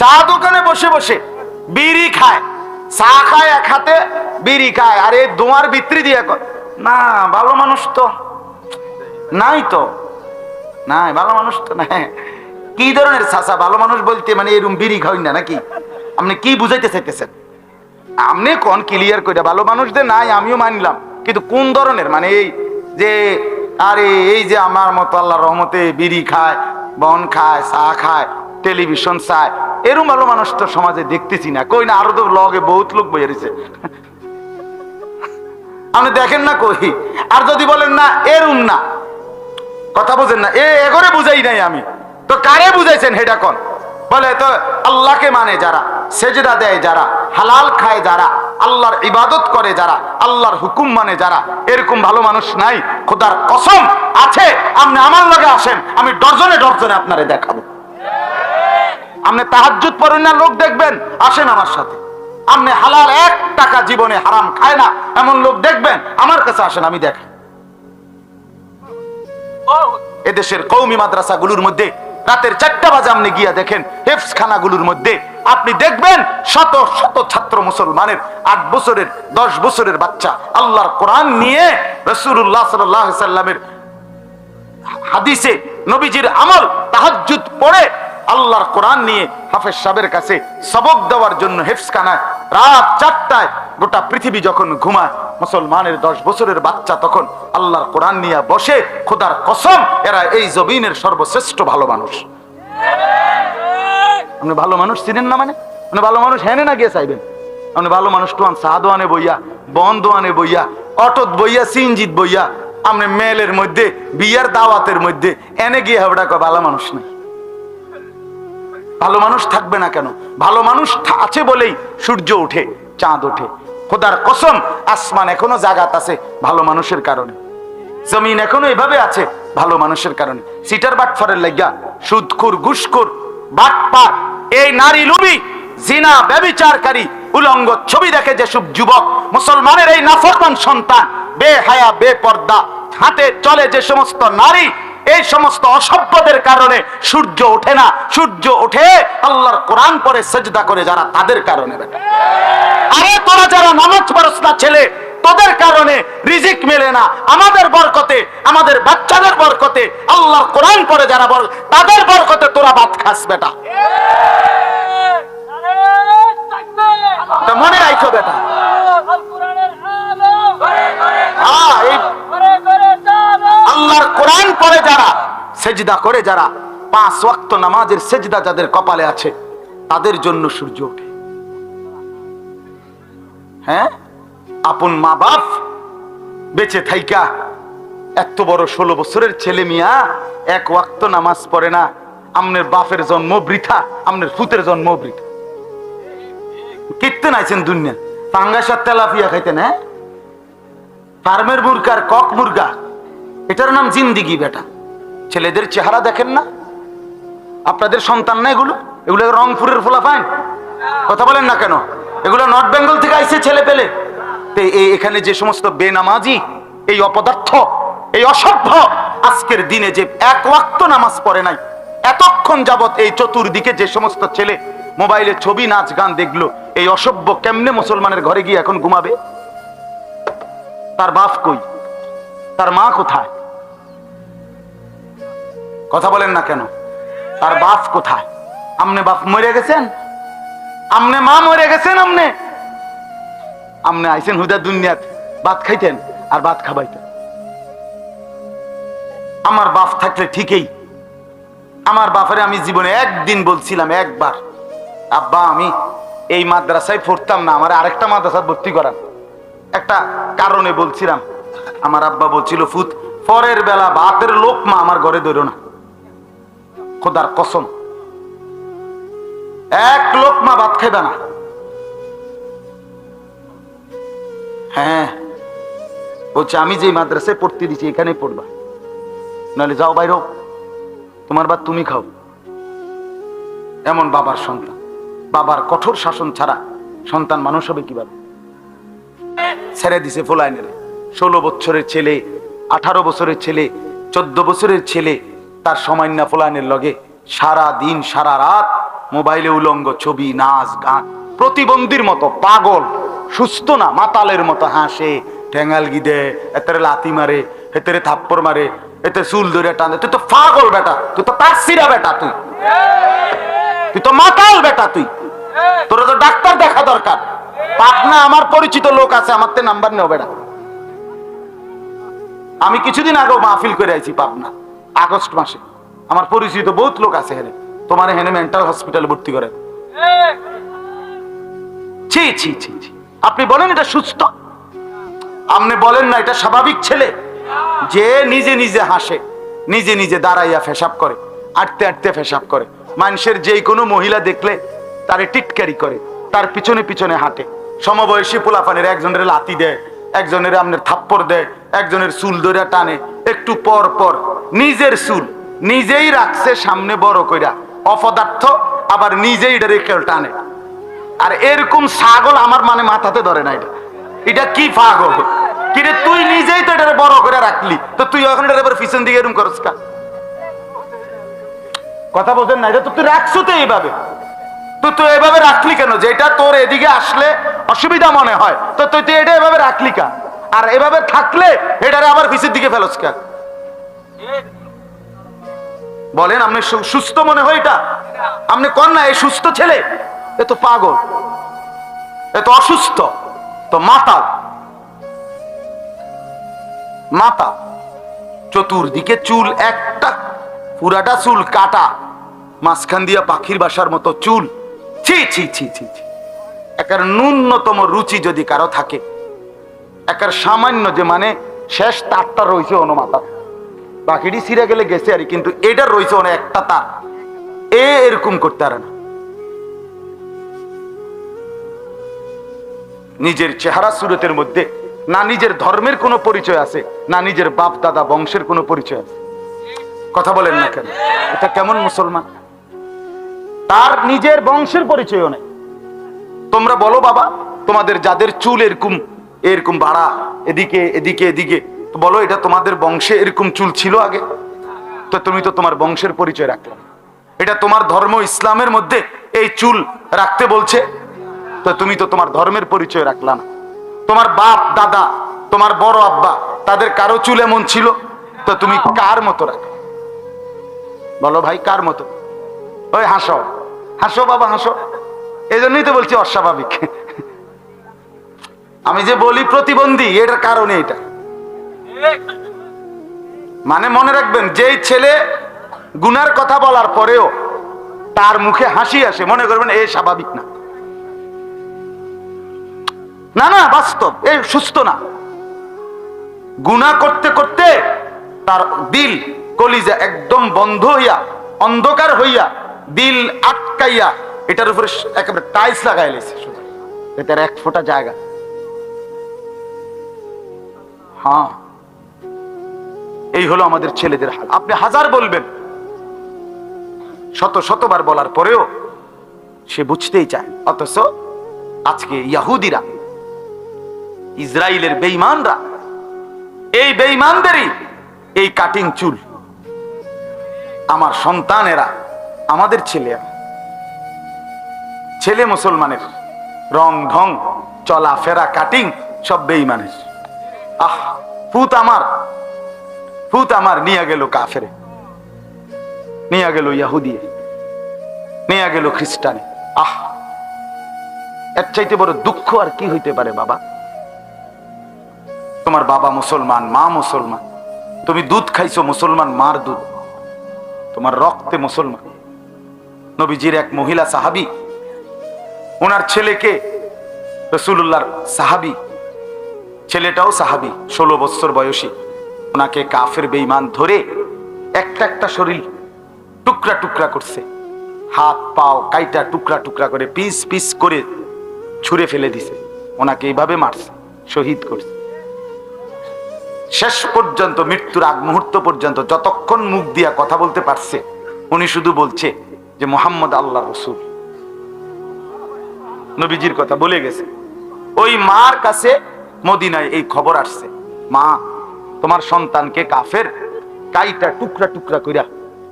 চা দোকানে বসে বসে বিড়ি খায়, চা খায় এক হাতে, বিড়ি খায়, আর এই দোয়ার ভিতরি দিয়ে না ভালো মানুষ তো নাই, তো নাই ভালো মানুষ তো নাই। কি ধরনের চাচা ভালো মানুষ বলতে? মানে এরকম বিড়ি খাওয়াই না নাকি? আপনি কি বুঝাইতে চাইতেছেন? আপনি কোন ক্লিয়ার করে, ভালো মানুষদের নাই আমিও মানলাম, কিন্তু কোন ধরনের? মানে এই যে আরে এই যে আমার মতো আল্লাহ রহমতে বিড়ি খায়, বন খায়, চা খায়, টেলিভিশন চায়, এরকম ভালো মানুষ তো সমাজে দেখতেছি না। কই না? আরো তো লগে বহুত লোক বইয়া রয়েছে, আপনি দেখেন না কই? আর যদি বলেন না এরকম না, কথা বুঝেন না, এগরে বুঝাই নাই আমি, তো কারে বুঝাইছেন হেটা কোন? বলে তো আল্লাহকে মানে যারা, সেজদা দেয় যারা, হালাল খায় যারা, আল্লাহর ইবাদত করে যারা, আল্লাহর হুকুম মানে যারা, এরকম ভালো মানুষ নাই। খোদার কসম আছে, আপনি আমার লগে আসেন, আমি ডজনে ডজনে আপনারে দেখাবো। আপনি তাহাজ্জুদ পড়েন না, লোক দেখবেন, আসেন আমার সাথে। আপনি হালাল 1 টাকা জীবনে হারাম খায় না এমন লোক দেখবেন, আমার কাছে আসেন, আমি দেখাই। এদেশের কওমি মাদ্রাসাগুলোর মধ্যে রাতের 4টা বাজে আপনি গিয়া দেখেন, হেফজখানাগুলোর মধ্যে আপনি দেখবেন শত শত ছাত্র মুসলমানের 8 বছরের 10 বছরের বাচ্চা আল্লাহর কোরআন নিয়ে রাসূলুল্লাহ সাল্লাল্লাহু আলাইহি সাল্লামের হাদিসে নবীজির আমল তাহাজ্জুদ পড়ে আল্লাহর কোরআন নিয়ে হাফেজ সাহেবের কাছে সবক দেওয়ার জন্য হেফজখানায় রাত 4টায় গোটা পৃথিবী যখন ঘুমায়, মুসলমানের 10 বছরের বাচ্চা তখন আল্লাহর কোরআন নিয়ে বসে। খোদার কসম এরা এই জমিনের সর্বশ্রেষ্ঠ ভালো মানুষ। আপনি ভালো মানুষ চিনেন না? মানে ভালো মানুষ হেনে না গিয়ে চাইবেন? আপনি ভালো মানুষ টোয়ান সাহাদোয়ানে বইয়া, বন্দোয়ানে বইয়া, অটোত বইয়া, সিনজিত বইয়া, আপনি মেলের মধ্যে বিয়ার দাওয়াতের মধ্যে এনে গিয়ে হাবড়া কয় ভালো মানুষ নেই। ভালো মানুষ থাকবে না কেন? ভালো মানুষ আছে বলেই সূর্য ওঠে, চাঁদ ওঠে। খোদার কসম আসমান এখনো জাগাত আছে ভালো মানুষের কারণে, জমিন এখনো এভাবে আছে ভালো মানুষের কারণে। সিটার বাটফারের লাগিয়া সুদখোর, ঘুষখোর, বাটপার, এই নারী লোভী, জিনা ব্যভিচারকারী, উলঙ্গ ছবি দেখে যেসব যুবক, মুসলমানের এই নাফরমান সন্তান, বেহায়া বেপর্দা, হাতে চলে যে সমস্ত নারী, এই সমস্ত অসভ্যদের কারণে সূর্য ওঠে না। সূর্য ওঠে আল্লাহর কোরআন পড়ে সেজদা করে যারা, তাদের কারণে। বেটা আরে তোরা যারা নামাজ পড়ছ না ছেলে, তোদের কারণে রিজিক মেলে না। আমাদের বরকতে, আমাদের বাচ্চাদের বরকতে, আল্লাহর কোরআন পড়ে যারা, তাদের বরকতে তোরা ভাত খাস। বেটা মনে রাখো বেটা, আল্লাহর কোরআন পড়ে যারা, সেজদা করে যারা, 5 ওয়াক্ত নামাজের সেজদা যাদের কপালে আছে, তাদের জন্য সূর্য ওঠে। হ্যাঁ, আপন মা বাপ বেঁচে থাইকা এত বড় 16 বছরের ছেলে মিয়া 1 ওয়াক্ত নামাজ পড়ে না। আমনের বাপের জন্ম বৃথা, আমনের ফুতের জন্ম বৃথা। কিত্তে নাইছেন দুনিয়া, পাঙ্গাসার তেলাপিয়া খাইতেন। হ্যাঁ, ফার্মের মুরগার কক মুরগা, এটার নাম জিন্দিগি। বেটা ছেলেদের চেহারা দেখেন না? আপনাদের সন্তান না এগুলো? এগুলো রংপুরের ফোলাফাইন, কথা বলেন না কেন? এগুলো নর্থ বেঙ্গল থেকে আইছে ছেলে পেলে। এখানে যে সমস্ত বেনামাজি, এই অপদার্থ, এই অসভ্য, আজকের দিনে যে 1 ওয়াক্ত নামাজ পড়ে নাই, এতক্ষণ যাবত এই চতুর্দিকে যে সমস্ত ছেলে মোবাইলে ছবি, নাচ, গান দেখলো, এই অসভ্য কেমনে মুসলমানের ঘরে গিয়ে এখন ঘুমাবে? তার বাপ কই? তার মা কোথায়? কথা বলেন না কেন? তার বাপ কোথায়? আমনে বাপ মরে গেছেন, আমনে মা মরে গেছেন, আমনে আইছেন হুদা দুনিয়াত ভাত খাইতেন আর ভাত খাবাইতেন। আমার বাপ থাকলে ঠিকই, আমার বাপরে আমি জীবনে একদিন বলছিলাম, একবার, আব্বা আমি এই মাদ্রাসায় পড়তাম না, আমার আরেকটা মাদ্রাসায় ভর্তি করান। একটা কারণে বলছিলাম, আমার আব্বা বলছিল, ফুত পরের বেলা ভাতের লোকমা আমার ঘরে ধরো না। খোদার কসম 1 লোকমা ভাত খাইবে না। হ্যাঁ, বলছে আমি যে মাদ্রাসায় পড়তে দিচ্ছি এখানে পড়বা, নাহলে যাও বাইরেও, তোমার ভাত তুমি খাও। এমন বাবার সন্তান, বাবার কঠোর শাসন ছাড়া সন্তান মানুষ হবে কিভাবে? ছেড়ে দিছে ফোলাইনের। 16 বছরের ছেলে, 18 বছরের ছেলে, 14 বছরের ছেলে, তার সামান্য ফোলাইনের লগে সারা দিন সারা রাত মোবাইলে উলঙ্গ ছবি, নাচ গান, প্রতিবন্ধীর মতো পাগল, সুস্থ না, মাতালের মতো হাসে, ঠেঙ্গাল গিদে, এতে লাথি মারে, এতে থাপ্পড় মারে, এতে চুল ধরে টানে। তুই তো পাগল বেটা, তুই তো তারসিরা বেটা, তুই তো মাতাল বেটা, তোর তো ডাক্তার দেখা দরকার। পাটনা আমার পরিচিত লোক আছে, আমার তে নাম্বার নেও বেটা। আমি কিছুদিন আগে মাহফিল করে আইছি পাবনা, আগস্ট মাসে। আমার পরিচিত বহুত লোক আছে হেনে, তোমার হেনে মেন্টাল হসপিটালে ভর্তি করে। ছি ছি ছি ছি। আপনি বলেন এটা সুস্থ? আপনি বলেন না এটা স্বাভাবিক ছেলে যে নিজে নিজে হাসে, নিজে নিজে দাঁড়াইয়া পেশাব করে, আটতে আটতে পেশাব করে, মানুষের যে কোনো মহিলা দেখলে তারে টিটকারি করে, তার পিছনে পিছনে হাঁটে, সমবয়সী পোলাপানের একজনের লাথি দেয়, একজনের আপনার থাপ্পড় দেয়, একজনের চুল ধরে টানে, একটু পর পর নিজের চুল নিজেই রাখছে সামনে বড় কইরা, অপদার্থ, আবার নিজেই এটা রেখে টানে। আর এরকম ছাগল আমার মানে মাথাতে ধরে না। এটা এটা কি পাগল? কিরে তুই নিজেই তো এটা বড় করে রাখলি, তো তুই এখন এটা এবার পিছন দিকে এরকম করস কা? কথা বোঝেন না? এটা তো তুই রাখছো তো এইভাবে, তুই এভাবে রাখলি কেন? যে এটা তোর এদিকে আসলে অসুবিধা মনে হয়, তো তুই এটা এভাবে রাখলি কা? আর এভাবে থাকলে এটারে আবার পিছের দিকে ফেলস কা? বলেন, আপনি সুস্থ মনে হয় এটা? আপনি কন না এই সুস্থ ছেলে? এ তো পাগল, এ তো অসুস্থ, তো মাতাল। মাতা চতুর্দিকে চুল, একটা পুরাটা চুল কাটা, মাঝখান দিয়া পাখির বাসার মতো চুল। ছি ছি ছি ছি ছি। একার ন্যূনতম রুচি যদি কারো থাকে, একার সামান্য যে মানে শেষ তারটা রয়েছে অন্য মাথা, বাকিটি ছিঁড়ে গেলে গেছে আর, কিন্তু এটার রয়েছে অনেক একটা তার, এরকম করতে পারে না। নিজের চেহারা সুরতের মধ্যে না নিজের ধর্মের কোনো পরিচয় আছে, না নিজের বাপ দাদা বংশের কোনো পরিচয় আছে। কথা বলেন না কেন? এটা কেমন মুসলমান? তার নিজের বংশের পরিচয়ও নেই। তোমরা বলো বাবা, তোমাদের যাদের চুল এরকম এরকম বাড়া, এদিকে এদিকে এদিকে, তো বলো এটা তোমাদের বংশে এরকম চুল ছিল আগে? তো তুমি তো তোমার বংশের পরিচয় রাখলে। এটা তোমার ধর্ম ইসলামের মধ্যে এই চুল রাখতে বলছে, তো তুমি তো তোমার ধর্মের পরিচয় রাখলা না। তোমার বাপ দাদা, তোমার বড় আব্বা, তাদের কারো চুল এমন ছিল, তো তুমি কার মতো রাখো? বলো ভাই, কার মতো? ওই হাসো হাসো বাবা, হাসো। এই জন্যই তো বলছি অস্বাভাবিক। আমি যে বলি প্রতিবন্ধী, এটার কারণে এটা। মানে মনে রাখবেন, যেই ছেলে গুনার কথা বলার পরেও তার মুখে হাসি আসে, মনে করবেন এ স্বাভাবিক না। না না, বাস্তব, এ সুস্থ না। গুনাহ করতে করতে তার দিল, কলিজা একদম বন্ধ হইয়া, অন্ধকার হইয়া, দিল আটকাইয়া, এটার উপরে একেবারে টাইলস লাগাই লেছে, এটার এক ফোঁটা জায়গা। হ্যাঁ, এই হলো আমাদের ছেলেদের হাল। আপনি হাজার বলবেন, শত শতবার বলার পরেও সে বুঝতেই চায়। অথচ আজকে ইহুদিরা, ইসরায়েলের বেঈমানরা, এই বেঈমানদেরই এই কাটিং চুল। আমার সন্তানেরা, আমাদের ছেলে মুসলমানের রং ঢং, চলাফেরা, কাটিং সব বেঈমানের। আহ, ফুত আমার নিয়ে গেল কাফেরে, নিয়ে গেল ইহুদিয়ে, নিয়ে গেল খ্রিস্টানে। আহ, এর চাইতে বড় দুঃখ আর কি হইতে পারে বাবা? তোমার বাবা মুসলমান, মা মুসলমান, তুমি দুধ খাইছো মুসলমান মার দুধ, তোমার রক্তে মুসলমান। নবীজির এক মহিলা সাহাবী, ওনার ছেলেকে, রাসূলুল্লাহর সাহাবী, ছেলেটাও সাহাবী, 16 বছর বয়সী, ওনাকে কাফের বেঈমান ধরে একটা একটা শরীর টুকরা টুকরা করছে, হাত পাও কাইটা টুকরা টুকরা করে পিস পিস করে ছুঁড়ে ফেলে দিছে। ওনাকে এইভাবে মারছে, শহীদ করছে। শেষ পর্যন্ত, মৃত্যুর আগ মুহূর্ত পর্যন্ত, যতক্ষণ মুখ দিয়া কথা বলতে পারছে, উনি শুধু বলছে যে মুহাম্মদ আল্লাহর রাসূল, নবীজির কথা বলে গেছে। ওই মার কাছে মদিনায় এই খবর আসছে, মা তোমার সন্তানকে কাফের কাইটা টুকরা টুকরা কইরা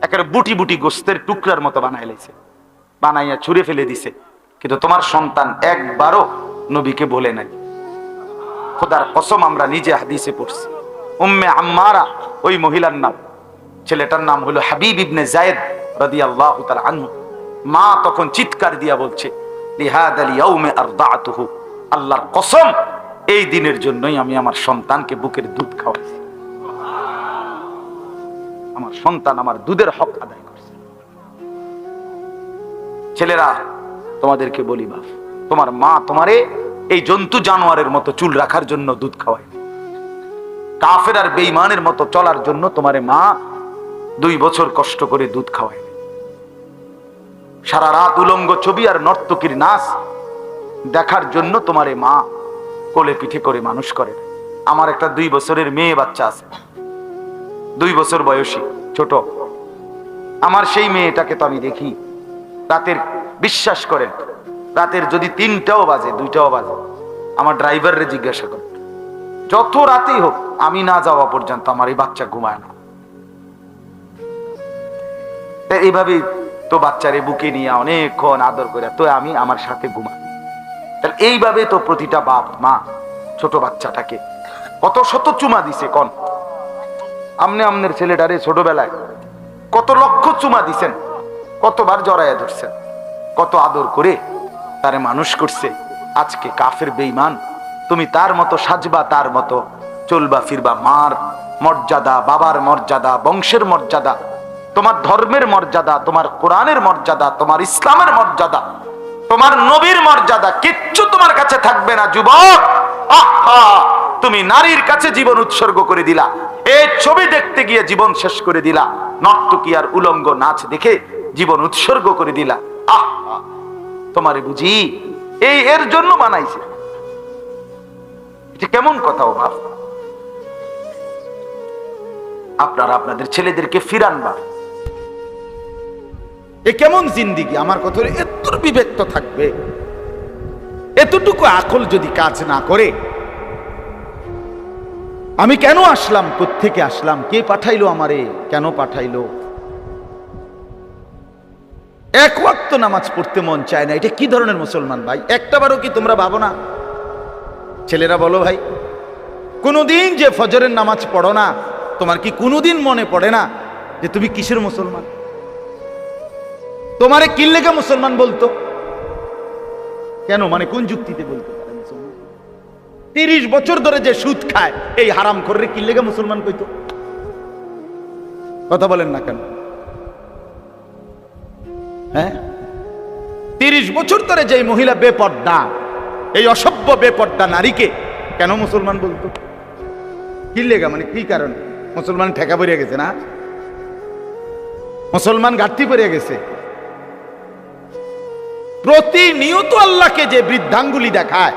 একেবারে বুটি বুটি গোস্তের টুকরার মতো বানাই লাইছে। বানাইয়া ছুঁড়ে ফেলে দিছে, কিন্তু তোমার সন্তান একবারও নবীকে বলে নাই। খোদার কসম, আমরা নিজে হাদিসে পড়ছি। উম্মে আম্মারা ওই মহিলার নাম, ছেলেটার নাম হলো হাবিব ইবনে যায়েদ রাদিয়াল্লাহু তাআলা আনহু। মা তখন চিৎকার দিয়া বলছে, লিহাদাল ইয়াউমে আরদাতুহু, আল্লাহর কসম, এই দিনের জন্যই আমি আমার সন্তানকে বুকের দুধ খাওয়াইছি। আমার সন্তান আমার দুধের হক আদায় করছে। ছেলেরা, তোমাদেরকে বলি বাপ, তোমার মা তোমারে এই জন্তু জানোয়ারের মতো চুল রাখার জন্য দুধ খাওয়ায়, কাফের আর বেঈমানের মতো চলার জন্য তোমারে মা 2 বছর কষ্ট করে দুধ খাওয়ায়। সারা রাত উলঙ্গ ছবি আর নর্তকীর নাচ দেখার জন্য তোমারে মা কোলে পিঠে করে মানুষ করে। আমার একটা 2 বছরের মেয়ে বাচ্চা আছে, 2 বছর বয়সী ছোট। আমার সেই মেয়েটাকে তো আমি দেখি রাতের, বিশ্বাস করেন, রাতের যদি 3টাও বাজে 2টাও বাজে, আমার ড্রাইভাররে জিজ্ঞাসা করে, যত রাতেই হোক আমি না যাওয়া পর্যন্ত আমার এই বাচ্চা ঘুমায় না। এইভাবে তো বাচ্চারে বুকে নিয়ে অনেকক্ষণ আদর করে তো আমি আমার সাথে ঘুমাই। তাহলে এইভাবে তো প্রতিটা বাপ মা ছোট বাচ্চাটাকে কত শত চুমা দিছে। কোন আমনের ছেলেটারে ছোটবেলায় কত লক্ষ চুমা দিছেন, কতবার জড়াইয়া ধরছেন, কত আদর করে তারে মানুষ করছে। আজকে কাফের বেঈমান, তুমি তার মতো সাজবা, তার মতো চলবা ফিরবা। মার মর্যাদা, বাবার মর্যাদা, বংশের মর্যাদা, তোমার ধর্মের মর্যাদা, তোমার কোরআনের মর্যাদা, তোমার ইসলামের মর্যাদা, তোমার নবীর মর্যাদা কিচ্ছু তোমার কাছে থাকবে না যুবক। আহা, তুমি নারীর কাছে জীবন উৎসর্গ করে দিলা, এই ছবি দেখতে গিয়ে জীবন শেষ করে দিলা, নর্তকী আর উলঙ্গ নাচ দেখে জীবন উৎসর্গ করে দিলা। আহা, তোমারে বুঝি এই এর জন্য বানাইছে? এটা কেমন কথা ও বাপ? আপনারা আপনাদের ছেলেদেরকে ফিরান বা, এ কেমন জিন্দিগি? আমার কথা এত বিবেক তো থাকবে, এতটুকু আকল যদি কাজ না করে, আমি কেন আসলাম, কোত্থেকে আসলাম, কে পাঠাইলো আমারে, কেন পাঠাইলো? এক ওয়াক্ত নামাজ পড়তে মন চায় না, এটা কি ধরনের মুসলমান ভাই? একটাবারও কি তোমরা ভাবো না? ছেলেরা বলো ভাই, কোনোদিন যে ফজরের নামাজ পড়ো না, তোমার কি কোনোদিন মনে পড়ে না যে তুমি কিসের মুসলমান? তোমারে কি লেগে মুসলমান বলতো? কেন, মানে কোন যুক্তিতে বলতো? 30 বছর ধরে যে সুদ খায় এই হারাম করে কি লেগে মুসলমান কইতো? কথা বলেন না কেন? হ্যাঁ, 30 বছর ধরে যে মহিলা বেপর্দা, এই অসভ্য বেপর্দা নারীকে কেন মুসলমান বলতো? কি লেগা, মানে কি কারণ? মুসলমান ঠেকা পড়িয়া গেছে না, মুসলমান ঘাটতি পড়িয়া গেছে। প্রতিনিয়ত আল্লাহকে যে বৃদ্ধাঙ্গুলি দেখায়,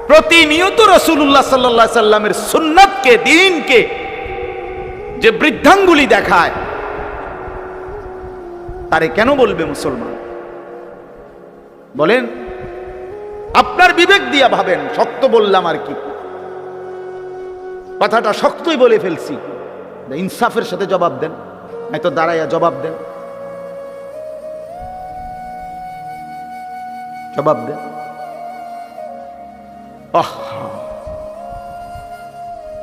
প্রতিনিয়ত রাসূলুল্লাহ সাল্লাল্লাহু আলাইহি সাল্লামের সুন্নাতকে, দ্বীনকে যে বৃদ্ধাঙ্গুলি দেখায়, তারে কেন বলবে মুসলমান? বলেন, আপনার বিবেক দিয়া ভাবেন। শক্ত বললাম আর কি, কথাটা শক্তই বলে ফেলছি, ইনসাফের সাথে জবাব দেন, নয়তো দাঁড়াইয়া জবাব দেন, জবাব দেন।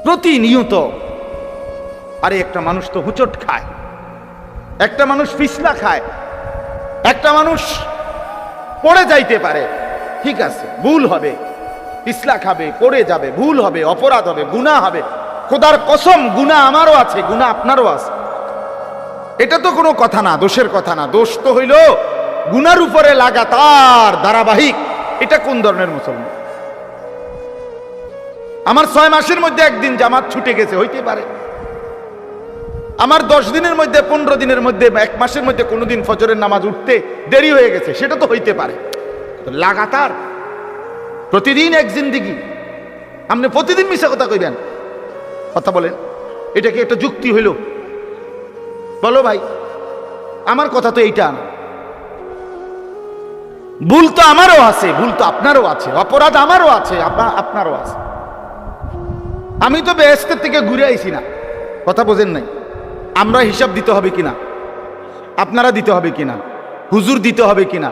প্রতিনিয়ত, আরে একটা মানুষ তো হুচট খায়, একটা মানুষ পিছলা খায়, একটা মানুষ পড়ে যাইতে পারে, ঠিক আছে, ভুল হবে, পিছলা খাবে, পড়ে যাবে, ভুল হবে, অপরাধ হবে, গুনাহ হবে। খোদার কসম, গুনাহ আমারও আছে, গুনাহ আপনারও আছে, এটা তো কোনো কথা না, দোষের কথা না। দোষ তো হইল গুনার উপরে লাগাতার ধারাবাহিক। এটা কোন ধরনের মুসলমান? আমার 6 মাসের মধ্যে একদিন জামাত ছুটে গেছে, হইতে পারে। আমার 10 দিনের মধ্যে, 15 দিনের মধ্যে, 1 মাসের মধ্যে কোনোদিন ফজরের নামাজ উঠতে দেরি হয়ে গেছে, সেটা তো হইতে পারে। লাগাতার প্রতিদিন এক জিন্দিগি, আপনি প্রতিদিন মিশা কথা কইবেন? কথা বলেন, এটা কি একটা যুক্তি হইল? বলো ভাই, আমার কথা তো এইটা না। ভুল তো আমারও আছে, ভুল তো আপনারও আছে, অপরাধ আমারও আছে, আপনারও আছে। আমি তো বেহেশতের থেকে ঘুরে আইছি না, কথা বোঝেন নাই? আমরা হিসাব দিতে হবে কিনা, আপনারা দিতে হবে কিনা, হুজুর দিতে হবে কিনা।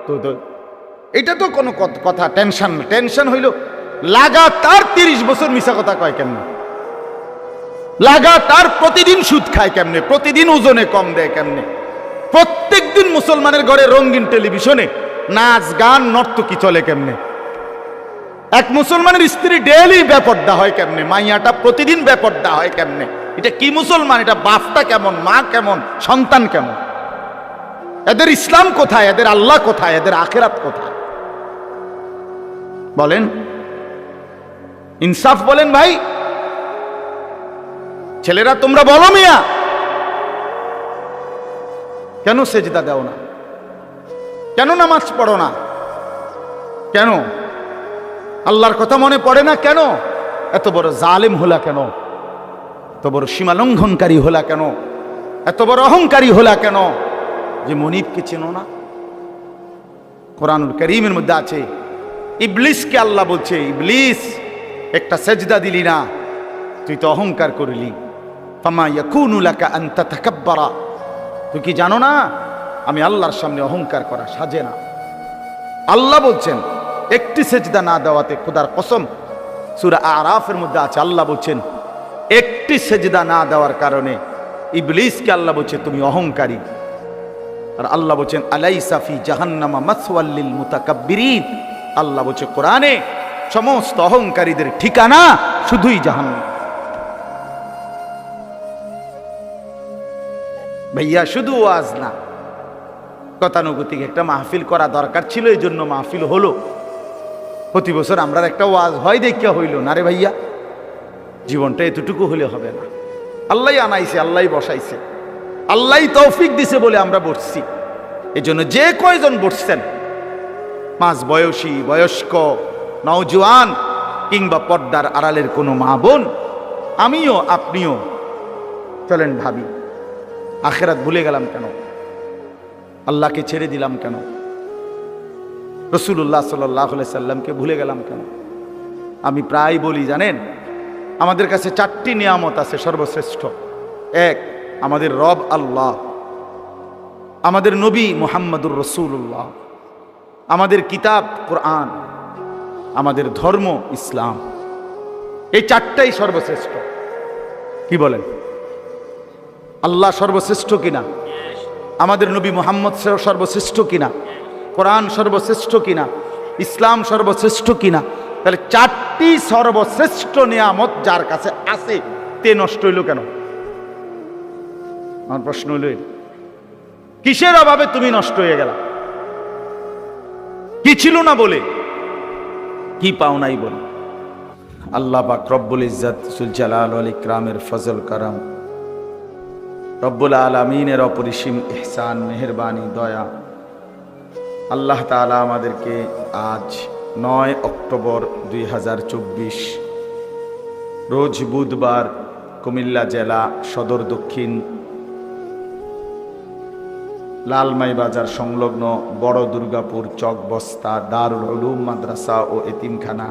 তো এটা তো কোনো কথা টেনশন না। টেনশন হইল লাগাতার 30 বছর মিছা কথা কয় কেমনে, লাগাতার প্রতিদিন সুদ খায় কেমনে, প্রতিদিন ওজনে কম দেয় কেমনে, প্রত্যেক দিন মুসলমানের ঘরে রঙিন টেলিভিশনে নাচ গান নর্তকী চলে কেমনে, এক মুসলমানের স্ত্রী ডেইলি বেপর্দা হয় কেমনে, মাইয়াটা প্রতিদিন বেপর্দা হয় কেমনে। এটা কি মুসলমান? এটা বাপটা কেমন, মা কেমন, সন্তান কেমন? এদের ইসলাম কোথায়? এদের আল্লাহ কোথায়? এদের আখিরাত কোথায়? বলেন, ইনসাফ বলেন ভাই। ছেলেরা তোমরা বলো মিয়া, কেন সেজদা দাও না? কেন নামাজ পড়ো না? কেন আল্লাহর কথা মনে পড়ে না? কেন এত বড় জালেম হলা? কেন এত বড় সীমা লঙ্ঘনকারী হলা? কেন এত বড় অহংকারী হলা? কেন যে মনিবকে চেনো না? কোরআনুল কারীমের মধ্যে আছে, ইবলিসকে আল্লাহ বলছে, ইবলিস একটা সেজদা দিলি না, তুই তো অহংকার করলি। ফামা ইয়াকুনু লাকা আন তাতাকাব্বারা, তুই কি জানো না আমি আল্লাহর সামনে অহংকার করা সাজে না। আল্লাহ বলছেন একটি সেজদা না দেওয়াতে, খোদার কসম সূরা আরাফের মধ্যে আছে, আল্লাহ বলছেন একটি সেজদা না দেওয়ার কারণে ইবলিসকে আল্লাহ বলছে তুমি অহংকারী। আর আল্লাহ বলছেন আলাইসা ফি জাহান্নামা মাসওয়াল লিল মুতাকাব্বিরিন, আল্লাহ বলছে কোরআনে সমস্ত অহংকারীদের ঠিকানা শুধুই জাহান্নাম। ভাইয়া শুধু ওয়াজ না, গতানুগতিক একটা মাহফিল করা দরকার ছিল, এই জন্য মাহফিল হলো। প্রতি বছর আমরা একটা ওয়াজ হয় দেখিয়া হইল না রে ভাইয়া, জীবনটা এতটুকু হলে হবে না। আল্লাহ আনাইছে, আল্লাহ বসাইছে, আল্লাহ তৌফিক দিছে বলে আমরা বসছি। এই জন্য যে কয়জন বসছেন, মাঝ বয়সী, বয়স্ক, নওজোয়ান কিংবা পর্দার আড়ালের কোনো মা বোন, আমিও আপনিও চলেন ভাবি, আখিরাত ভুলে গেলাম কেন? আল্লাহকে ছেড়ে দিলাম কেন? রাসূলুল্লাহ সাল্লাল্লাহু আলাইহি সাল্লামকে ভুলে গেলাম কেন? আমি প্রায় বলি জানেন, আমাদের কাছে 4টি নিয়ামত আছে সর্বশ্রেষ্ঠ। এক, আমাদের রব আল্লাহ, আমাদের নবী মুহাম্মদুর রাসূলুল্লাহ, আমাদের কিতাব কোরআন, আমাদের ধর্ম ইসলাম। এই 4টাই সর্বশ্রেষ্ঠ। কি বলেন? আল্লাহ সর্বশ্রেষ্ঠ কিনা? আমাদের নবী মুহাম্মদ সর্বশ্রেষ্ঠ কিনা? কোরআন সর্বশ্রেষ্ঠ কিনা? ইসলাম সর্বশ্রেষ্ঠ কিনা? তাহলে 4টি সর্বশ্রেষ্ঠ নিয়ামত যার কাছে আছে, তে নষ্ট হইল কেন? আমার প্রশ্ন হইল, কিসের অভাবে তুমি নষ্ট হয়ে গেলা? কি ছিল না বলে? কি পাও নাই বলে? আল্লাহ পাক রব্বুল ইজ্জত যুল জালাল ওয়াল ইকরামের ফজল করম, রব্বুল আলামিনের অপরিসীম ইহসান, মেহেরবানি, দয়া, আল্লাহ তাআলা আমাদেরকে আজ 9 অক্টোবর 2024 রোজ বুধবার কুমিল্লা জেলা সদর দক্ষিণ লালমাই বাজার সংলগ্ন বড় দুর্গাপুর চকবস্তা দারুল উলুম মাদ্রাসা ও এতিমখানা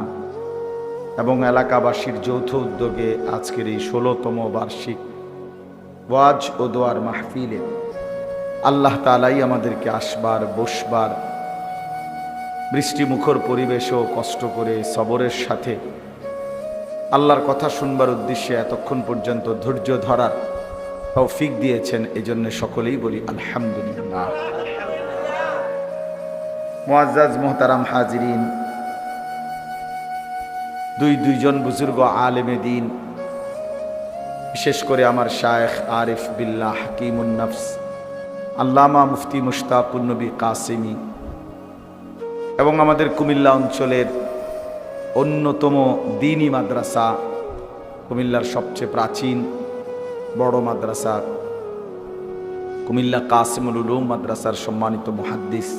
এবং এলাকাবাসীর যৌথ উদ্যোগে আজকের এই 16তম বার্ষিক ওয়াজ ও দোয়ার মাহফিলে আল্লাহ তাআলাই আমাদেরকে আসবার, বসবার, বৃষ্টিমুখর পরিবেশও কষ্ট করে সবরের সাথে আল্লাহর কথা শুনবার উদ্দেশ্যে এতক্ষণ পর্যন্ত ধৈর্য ধরার তৌফিক দিয়েছেন। এজন্য সকলেই বলি আলহামদুলিল্লাহ। মুআজ্জাজ মুহতারাম হাজিরিন, দুইজন বুজুর্গ আলেমে দ্বীন, বিশেষ করে আমার শায়েখ আরিফ বিল্লাহ হাকিমুন নফস আল্লামা মুফতি মুশতাকুন নবী কাসেমি এবং আমাদের কুমিল্লা অঞ্চলের অন্যতম দ্বীনি মাদ্রাসা, কুমিল্লার সবচেয়ে প্রাচীন বড় মাদ্রাসা কুমিল্লা কাসিমুল উলুম মাদ্রাসার সম্মানিত মুহাদ্দিস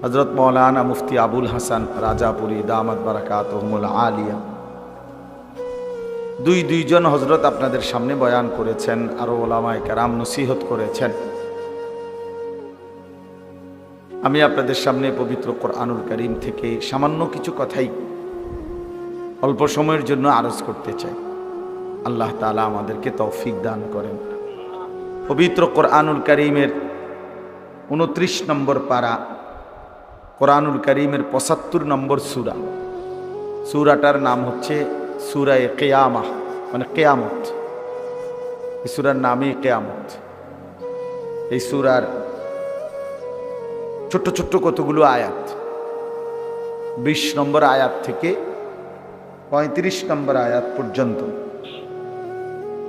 হযরত মাওলানা মুফতি আবুল হাসান রাজাপুরী দামাত বারাকাতুহুমুল আলিয়া, দুইজন হযরত আপনাদের সামনে বয়ান করেছেন, আরো ওলামায়ে কেরাম নসিহত করেছেন। আমি আপনাদের সামনে পবিত্র কোরআনুল কারীম থেকে সামান্য কিছু কথাই অল্প সময়ের জন্য আরজ করতে চাই। আল্লাহ তাআলা আমাদেরকে তৌফিক দান করেন। পবিত্র কোরআনুল কারীমের 29 নম্বর পারা, কোরআনুল কারীমের 75 নম্বর সূরা। সূরাটার নাম হচ্ছে সূরা কিয়ামাহ, মানে কিয়ামত। এই সূরার নামই কিয়ামত। এই সূরার ছোট্ট ছোট্ট কতগুলো আয়াত, 20 নম্বর আয়াত থেকে 35 নম্বর আয়াত পর্যন্ত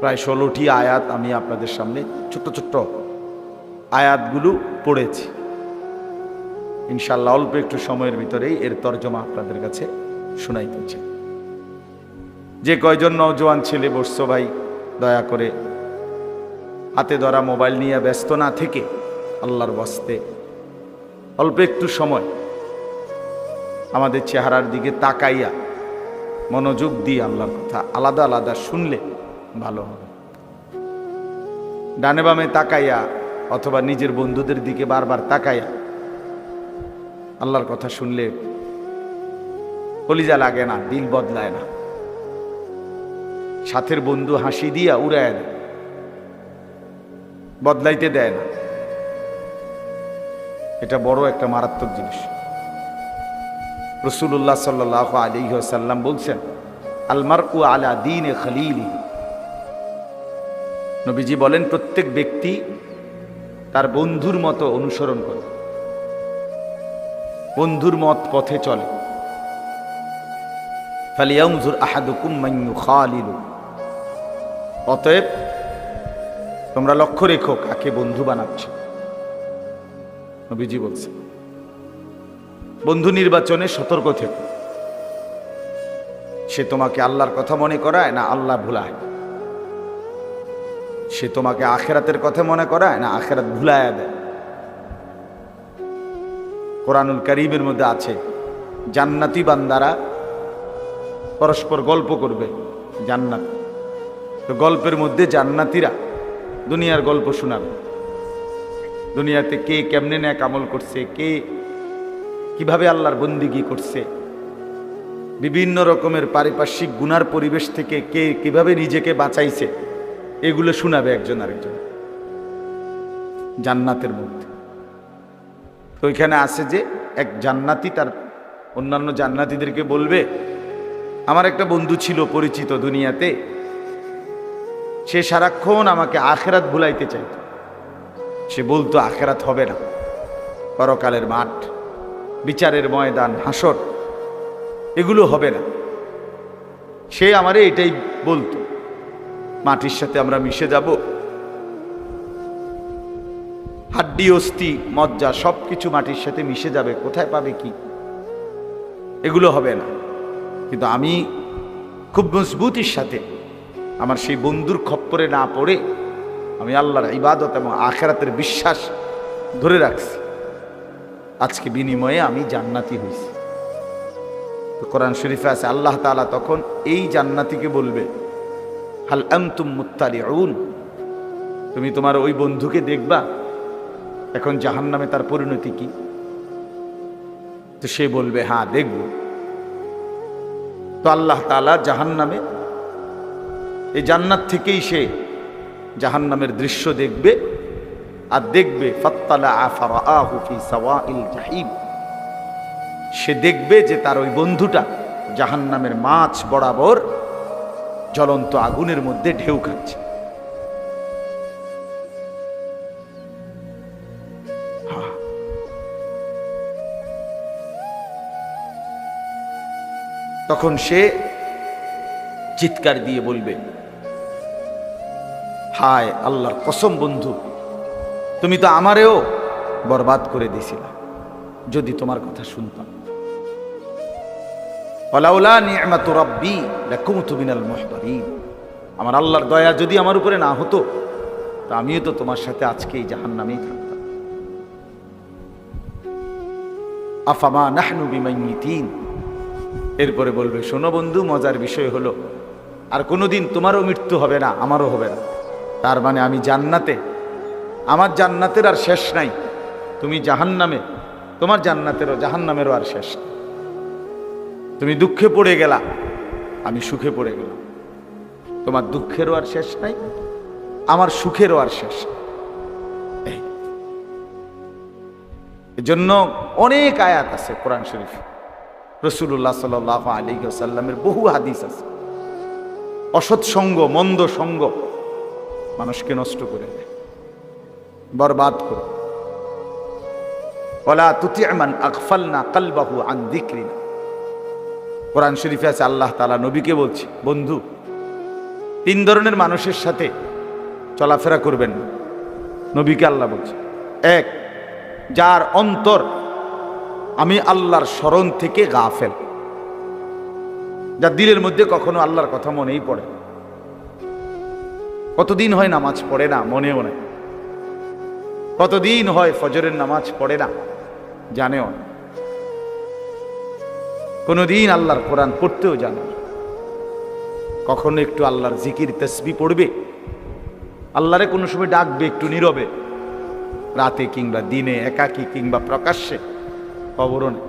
প্রায় 16টি আয়াত আমি আপনাদের সামনে ছোট্ট ছোট্ট আয়াতগুলো পড়েছি। ইনশাআল্লাহ অল্প একটু সময়ের ভিতরেই এর তর্জমা আপনাদের কাছে শোনাইতেছি। যে কয়জন নওজোয়ান ছেলে বসছো ভাই, দয়া করে হাতে ধরা মোবাইল নিয়ে ব্যস্ত না থেকে আল্লাহর ওয়াস্তে অল্প একটু সময় আমাদের চেহারার দিকে তাকাইয়া মনোযোগ দিয়ে আল্লাহর কথা আলাদা আলাদা শুনলে ভালো হবে। ডানে বামে তাকাইয়া অথবা নিজের বন্ধুদের দিকে বারবার তাকাইয়া আল্লাহর কথা শুনলে কলিজা লাগে না, দিল বদলায় না। সাথের বন্ধু হাসি দিয়া উড়ায় দেয়, বদলাইতে দেয় না। এটা বড় একটা মারাত্মক জিনিস। রাসূলুল্লাহ সাল্লাল্লাহু আলাইহি ওয়াসাল্লাম বলছেন, আল মারউ আলা দীনে খলিলি। নবীজি বলেন, প্রত্যেক ব্যক্তি তার বন্ধুর মতো অনুসরণ করে, বন্ধুর মত পথে চলে। ফালিয়ানজুর আহাদুকুম মান ইউখালিলু। অতএব তোমরা লক্ষ্য রেখো কাকে বন্ধু বানাচ্ছ। নবীজি বলছেন, বন্ধু নির্বাচনে সতর্ক থেকো। সে তোমাকে আল্লাহর কথা মনে করায় না আল্লাহ ভুলায়, সে তোমাকে আখিরাতের কথা মনে করায় না আখিরাত ভুলায় দেয়। কোরআনুল কারীমের মধ্যে আছে, জান্নাতি বান্দারা পরস্পর গল্প করবে জান্নাত। তো গল্পের মধ্যে জান্নাতীরা দুনিয়ার গল্প শোনাবে, দুনিয়াতে কে কেমনে নেক আমল করছে, কে কিভাবে আল্লাহর বন্দিগি করছে, বিভিন্ন রকমের পারিপার্শ্বিক গুনার পরিবেশ থেকে কে কিভাবে নিজেকে বাঁচাইছে, এগুলো শোনাবে একজন আরেকজন জান্নাতের মধ্যে। তো ওইখানে আছে যে এক জান্নাতি তার অন্যান্য জান্নাতীদেরকে বলবে, আমার একটা বন্ধু ছিল পরিচিত দুনিয়াতে, সে সারাক্ষণ আমাকে আখিরাত ভুলাইতে চাইত। সে বলতো আখিরাত হবে না, পরকালের মাঠ, বিচারের ময়দান, হাসর, এগুলো হবে না। সে আমারে এটাই বলতো, মাটির সাথে আমরা মিশে যাব, হাড্ডি অস্থি মজ্জা সবকিছু মাটির সাথে মিশে যাবে, কোথায় পাবে কি, এগুলো হবে না। কিন্তু আমি খুব মজবুতির সাথে আমার সেই বন্ধুর খপ্পরে না পড়ে আমি আল্লাহর ইবাদত এবং আখিরাতের বিশ্বাস ধরে রাখছি। আজকে বিনিময়ে আমি জান্নাতি হয়েছি। তো কোরআন শরীফে আছে, আল্লাহ তাআলা তখন এই জান্নাতীকে বলবে, হাল আনতুম মুত্তালিউন, তুমি তোমার ওই বন্ধুকে দেখবা এখন জাহান্নামে তার পরিণতি কি? তো সে বলবে, হ্যাঁ দেখব। তো আল্লাহ তাআলা জাহান্নামে এই জান্নাত থেকেই সে জাহান্নামের দৃশ্য দেখবে, আর দেখবে ফাত্তালাআ ফারাআহু ফি সাওয়াইল জাহিম, সে দেখবে যে তার ওই বন্ধুটা জাহান্নামের মাছ বরাবর জ্বলন্ত আগুনের মধ্যে ঢেউ খাচ্ছে। তখন সে চিৎকার দিয়ে বলবে, হায় আল্লাহর কসম বন্ধু, তুমি তো আমারেও বরবাদ করে দিয়েছিলা যদি তোমার কথা শুনতাম। ওয়ালাউলা নি'মাতু রাব্বি লাকুনতু মিনাল মুহদারিন, আমার আল্লাহর দয়া যদি আমার উপরে না হতো তা আমিও তো তোমার সাথে আজকে এই জাহান্নামেই থাকতাম। আফামা নাহনু বিমাইয়িতিন, এরপরে বলবে, শোনো বন্ধু, মজার বিষয় হলো আর কোনোদিন তোমারও মৃত্যু হবে না, আমারও হবে না। তার মানে আমি জান্নাতে, আমার জান্নাতের আর শেষ নাই। তুমি জাহান্নামে, তোমার জাহান্নামেরও আর শেষ নাই। তুমি দুঃখে পড়ে গেলা, আমি সুখে পড়ে গেলাম। তোমার দুঃখেরও আর শেষ নাই, আমার সুখেরও আর শেষ নাই। এজন্য অনেক আয়াত আছে কোরআন শরীফ, রাসূলুল্লাহ সাল্লাল্লাহু আলাইহি ওয়াসাল্লামের বহু হাদিস আছে। অসৎ সঙ্গ, মন্দ সঙ্গ মানুষকে নষ্ট করে দেয়, বরবাদ করে। ওয়ালা তুতি' মান আগফালনা কলবাহু আন যিকরিনা। কোরআন শরীফে আছে, আল্লাহ তাআলা নবীকে বলছে, বন্ধু 3 ধরনের মানুষের সাথে চলাফেরা করবেন না। নবীকে আল্লাহ বলছে, 1, যার অন্তর আমি আল্লাহর স্মরণ থেকে গাফেল, যার দিলের মধ্যে কখনো আল্লাহর কথা মনেই পড়ে না। কতদিন হয় নামাজ পড়ে না, মনেও নেই। কতদিন হয় ফজরের নামাজ পড়ে না, জানেও না। কোনদিন আল্লাহর কোরআন পড়তেও জানে না। কখনো একটু আল্লাহর জিকির তাসবিহ পড়বে, আল্লাহরে কোনো সময় ডাকবে একটু নীরবে, রাতে কিংবা দিনে, একাকী কিংবা প্রকাশ্যে, খবরও নেই।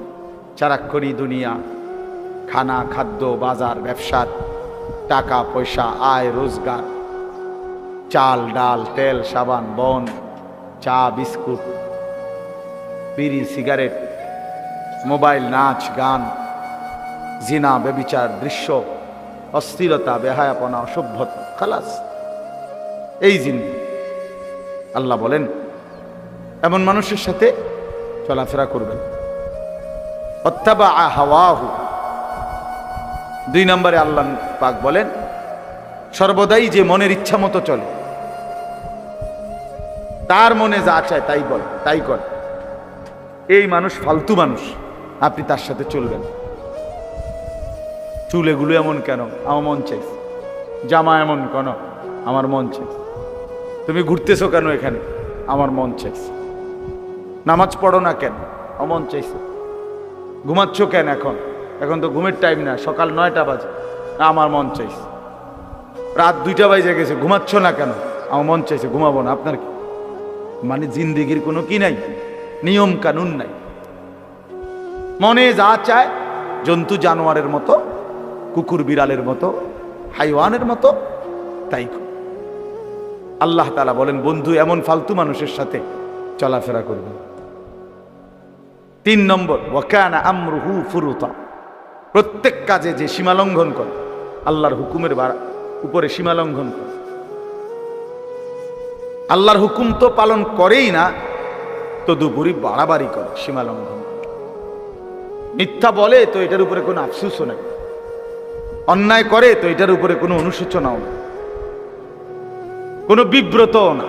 সারাক্ষণই দুনিয়া, খানা, খাদ্য, বাজার, ব্যবসার, টাকা পয়সা, আয় রোজগার, চাল ডাল, তেল, সাবান, বন, চা, বিস্কুট, বিড়ি, সিগারেট, মোবাইল, নাচ গান, জিনা, ব্যভিচার, দৃশ্য, অস্থিরতা, বেহায়াপনা, অসভ্যতা, খালাস, এই জিনিস। আল্লাহ বলেন এমন মানুষের সাথে চলাফেরা করবেন। অত্তাবা হাওয়াহু। 2 নম্বরে আল্লাহ পাক বলেন, সর্বদাই যে মনের ইচ্ছা মতো চলে, তার মনে যা চায় তাই বলে, তাই করে, এই মানুষ ফালতু মানুষ, আপনি তার সাথে চলবেন। চুল এগুলো এমন কেন, আমার মন চাইছে। জামা এমন কেন, আমার মন চাইছে। তুমি ঘুরতেছো কেন এখানে, আমার মন চাইছে। নামাজ পড়ো না কেন, আমার মন চাইছে। ঘুমাচ্ছ কেন এখন, এখন তো ঘুমের টাইম না, সকাল 9টা বাজে, আমার মন চাইছে। রাত 2টা বাজে গেছে, ঘুমাচ্ছ না কেন, আমার মন চাইছে, ঘুমাবো না। আপনার কি মানে জিন্দেগির কোনো কি নাই, নিয়ম কানুন নাই। মনে যা চায়, জন্তু জানোয়ারের মতো, কুকুর বিড়ালের মতো, হাইওয়ানের মতো তাই। আল্লাহ তাআলা বলেন, বন্ধু এমন ফালতু মানুষের সাথে চলাফেরা করবেন। 3 নম্বর, ওয়াকানা আমরুহু ফুরুতা। প্রত্যেক কাজে যে সীমালঙ্ঘন করে, আল্লাহর হুকুমের উপরে সীমালঙ্ঘন করে, আল্লাহর হুকুম তো পালন করেই না, তদুপরি বাড়াবাড়ি করে, সীমালঙ্ঘন। মিথ্যা বলে তো এটার উপরে কোনো আফসোসও নেই, অন্যায় করে তো এটার উপরে কোনো অনুশোচনাও নেই, কোনো বিব্রতও না।